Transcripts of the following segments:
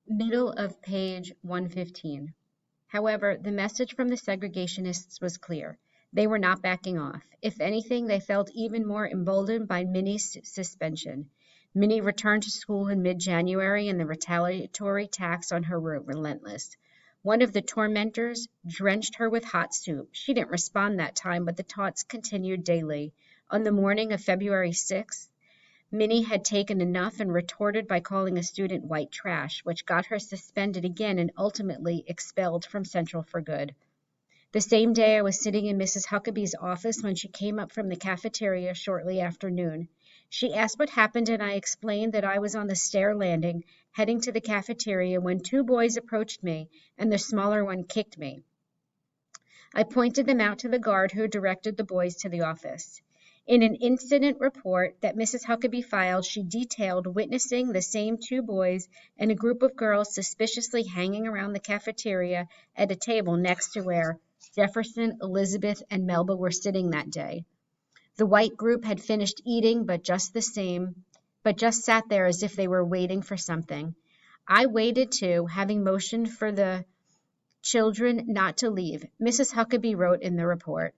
Middle of page 115. However, the message from the segregationists was clear. They were not backing off. If anything, they felt even more emboldened by Minnie's suspension. Minnie returned to school in mid-January, and the retaliatory attacks on her were relentless. One of the tormentors drenched her with hot soup. She didn't respond that time, but the taunts continued daily. On the morning of February 6th, Minnie had taken enough and retorted by calling a student white trash, which got her suspended again and ultimately expelled from Central for good. The same day, I was sitting in Mrs. Huckabee's office when she came up from the cafeteria shortly after noon. She asked what happened, and I explained that I was on the stair landing, heading to the cafeteria, when two boys approached me, and the smaller one kicked me. I pointed them out to the guard, who directed the boys to the office. In an incident report that Mrs. Huckabee filed, she detailed witnessing the same two boys and a group of girls suspiciously hanging around the cafeteria at a table next to where Jefferson, Elizabeth, and Melba were sitting that day. The white group had finished eating, but just sat there as if they were waiting for something. I waited too, having motioned for the children not to leave. Mrs. Huckabee wrote in the report,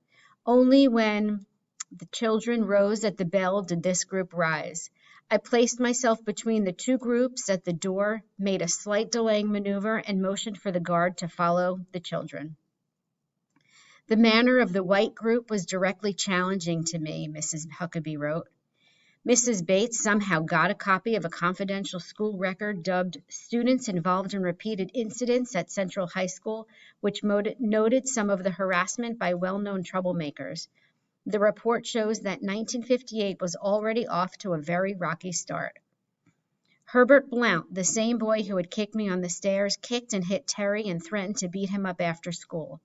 "Only when the children rose at the bell did this group rise. I placed myself between the two groups at the door, made a slight delaying maneuver, and motioned for the guard to follow the children." The manner of the white group was directly challenging to me, Mrs. Huckabee wrote. Mrs. Bates somehow got a copy of a confidential school record dubbed "Students Involved in Repeated Incidents at Central High School," which noted some of the harassment by well-known troublemakers. The report shows that 1958 was already off to a very rocky start. Herbert Blount, the same boy who had kicked me on the stairs, kicked and hit Terry and threatened to beat him up after school.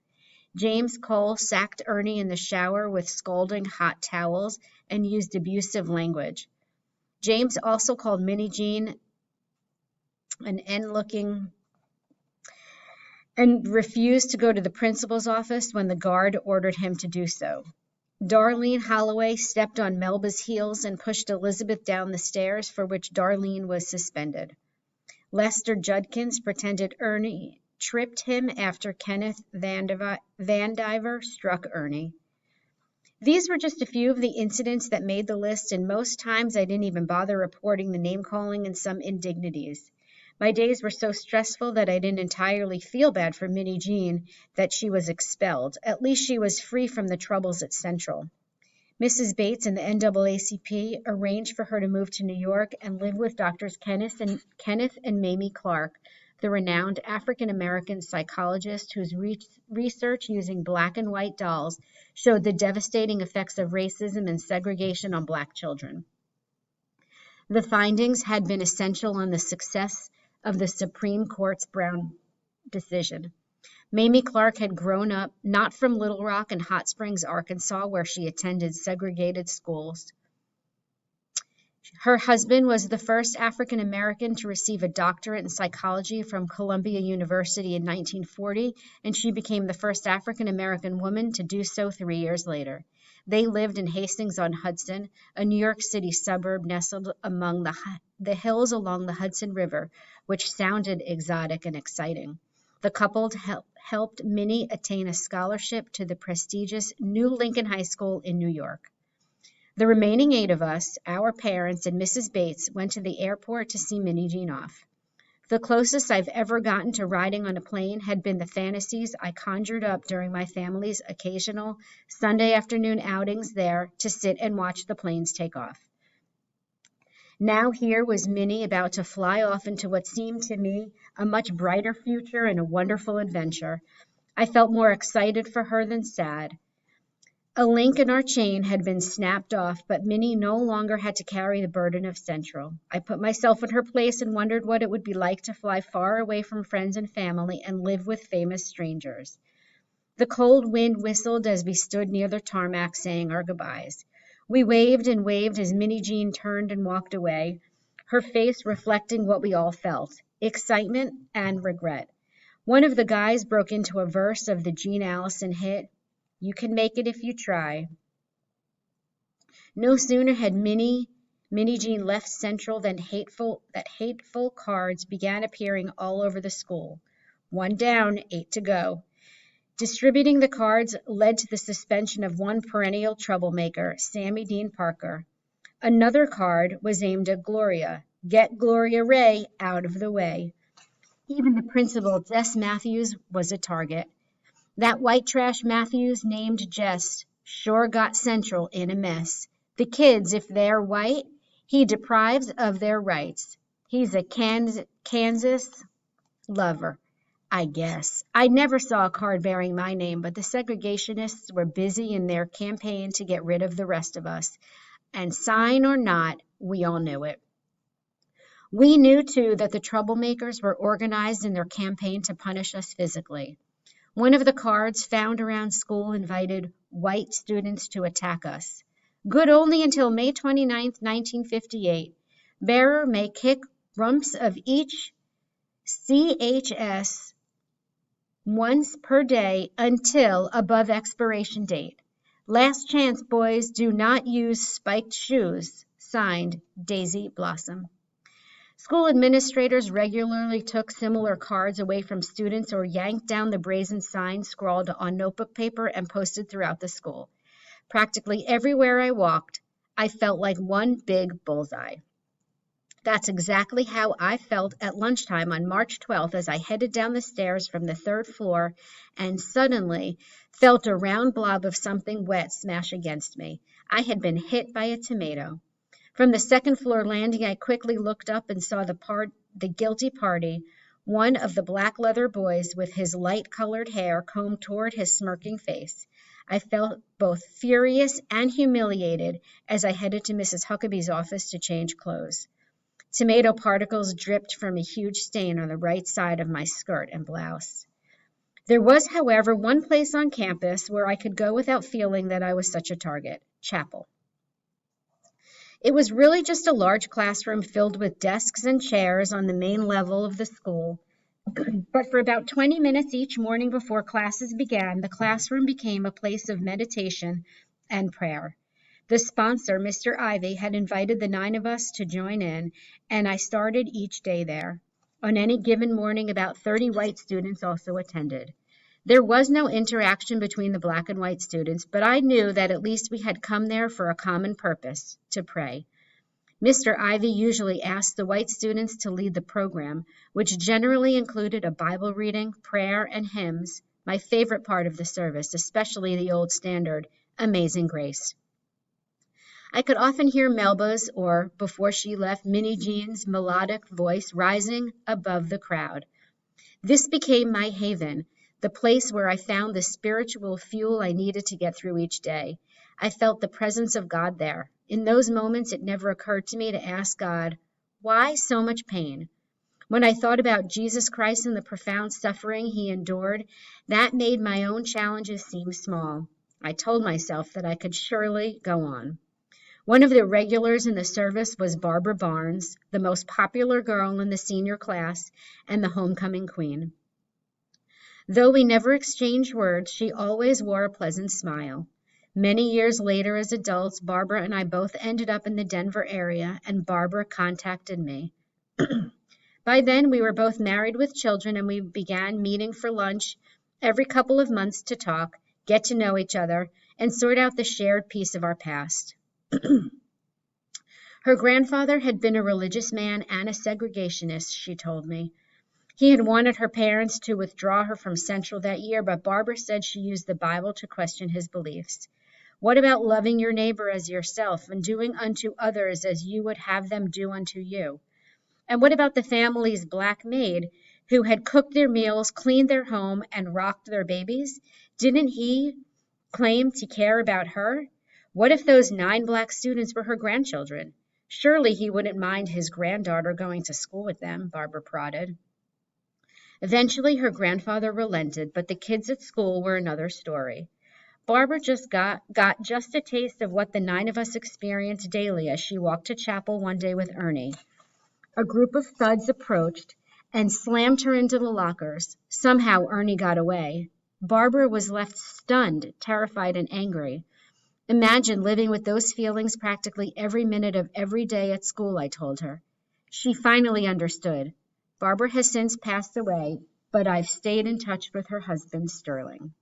James Cole sacked Ernie in the shower with scalding hot towels and used abusive language. James also called Minnie Jean an N-looking and refused to go to the principal's office when the guard ordered him to do so. Darlene Holloway stepped on Melba's heels and pushed Elizabeth down the stairs, for which Darlene was suspended. Lester Judkins pretended Ernie tripped him after Kenneth Vandiver struck Ernie. These were just a few of the incidents that made the list, and most times I didn't even bother reporting the name-calling and some indignities. My days were so stressful that I didn't entirely feel bad for Minnie Jean that she was expelled. At least she was free from the troubles at Central. Mrs. Bates and the NAACP arranged for her to move to New York and live with Drs. Kenneth and Mamie Clark, the renowned African-American psychologist whose research using black and white dolls showed the devastating effects of racism and segregation on Black children. The findings had been essential on the success of the Supreme Court's Brown decision. Mamie Clark had grown up not from Little Rock and Hot Springs, Arkansas, where she attended segregated schools. Her husband was the first African American to receive a doctorate in psychology from Columbia University in 1940, and she became the first African American woman to do so 3 years later. They lived in Hastings-on-Hudson, a New York City suburb nestled among the hills along the Hudson River, which sounded exotic and exciting. The couple helped Minnie attain a scholarship to the prestigious New Lincoln High School in New York. The remaining 8 of us, our parents, and Mrs. Bates, went to the airport to see Minnie Jean off. The closest I've ever gotten to riding on a plane had been the fantasies I conjured up during my family's occasional Sunday afternoon outings there to sit and watch the planes take off. Now here was Minnie about to fly off into what seemed to me a much brighter future and a wonderful adventure. I felt more excited for her than sad. A link in our chain had been snapped off, but Minnie no longer had to carry the burden of Central. I put myself in her place and wondered what it would be like to fly far away from friends and family and live with famous strangers. The cold wind whistled as we stood near the tarmac saying our goodbyes. We waved and waved as Minnie Jean turned and walked away, her face reflecting what we all felt, excitement and regret. One of the guys broke into a verse of the Jean Allison hit, "You can make it if you try." No sooner had Minnie Minnie Jean left Central, then hateful cards began appearing all over the school. 1 down, 8 to go. Distributing the cards led to the suspension of one perennial troublemaker, Sammy Dean Parker. Another card was aimed at Gloria. Get Gloria Ray out of the way. Even the principal, Jess Matthews, was a target. That white trash Matthews named Jess sure got Central in a mess. The kids, if they're white, he deprives of their rights. He's a Kansas lover, I guess. I never saw a card bearing my name, but the segregationists were busy in their campaign to get rid of the rest of us. And sign or not, we all knew it. We knew, too, that the troublemakers were organized in their campaign to punish us physically. One of the cards found around school invited white students to attack us. Good only until May 29, 1958. Bearer may kick rumps of each CHS once per day until above expiration date. Last chance, boys, do not use spiked shoes. Signed, Daisy Blossom. School administrators regularly took similar cards away from students or yanked down the brazen signs scrawled on notebook paper and posted throughout the school. Practically everywhere I walked, I felt like one big bullseye. That's exactly how I felt at lunchtime on March 12th as I headed down the stairs from the 3rd floor and suddenly felt a round blob of something wet smash against me. I had been hit by a tomato. From the 2nd floor landing, I quickly looked up and saw the guilty party, one of the black leather boys with his light-colored hair combed toward his smirking face. I felt both furious and humiliated as I headed to Mrs. Huckabee's office to change clothes. Tomato particles dripped from a huge stain on the right side of my skirt and blouse. There was, however, one place on campus where I could go without feeling that I was such a target: chapel. It was really just a large classroom filled with desks and chairs on the main level of the school. But for about 20 minutes each morning before classes began, the classroom became a place of meditation and prayer. The sponsor, Mr. Ivy, had invited the 9 of us to join in, and I started each day there. On any given morning, about 30 white students also attended. There was no interaction between the black and white students, but I knew that at least we had come there for a common purpose, to pray. Mr. Ivy usually asked the white students to lead the program, which generally included a Bible reading, prayer, and hymns, my favorite part of the service, especially the old standard, Amazing Grace. I could often hear Melba's, or, before she left, Minnie Jean's melodic voice rising above the crowd. This became my haven, the place where I found the spiritual fuel I needed to get through each day. I felt the presence of God there. In those moments, it never occurred to me to ask God, why so much pain? When I thought about Jesus Christ and the profound suffering he endured, that made my own challenges seem small. I told myself that I could surely go on. One of the regulars in the service was Barbara Barnes, the most popular girl in the senior class and the homecoming queen. Though we never exchanged words, she always wore a pleasant smile. Many years later, as adults, Barbara and I both ended up in the Denver area, and Barbara contacted me. By then, we were both married with children, and we began meeting for lunch every couple of months to talk, get to know each other, and sort out the shared piece of our past. Her grandfather had been a religious man and a segregationist, she told me. He had wanted her parents to withdraw her from Central that year, but Barbara said she used the Bible to question his beliefs. What about loving your neighbor as yourself and doing unto others as you would have them do unto you? And what about the family's black maid who had cooked their meals, cleaned their home, and rocked their babies? Didn't he claim to care about her? What if those 9 black students were her grandchildren? Surely he wouldn't mind his granddaughter going to school with them, Barbara prodded. Eventually, her grandfather relented, but the kids at school were another story. Barbara just got just a taste of what the 9 of us experienced daily as she walked to chapel one day with Ernie. A group of thugs approached and slammed her into the lockers. Somehow, Ernie got away. Barbara was left stunned, terrified, and angry. Imagine living with those feelings practically every minute of every day at school, I told her. She finally understood. Barbara has since passed away, but I've stayed in touch with her husband, Sterling.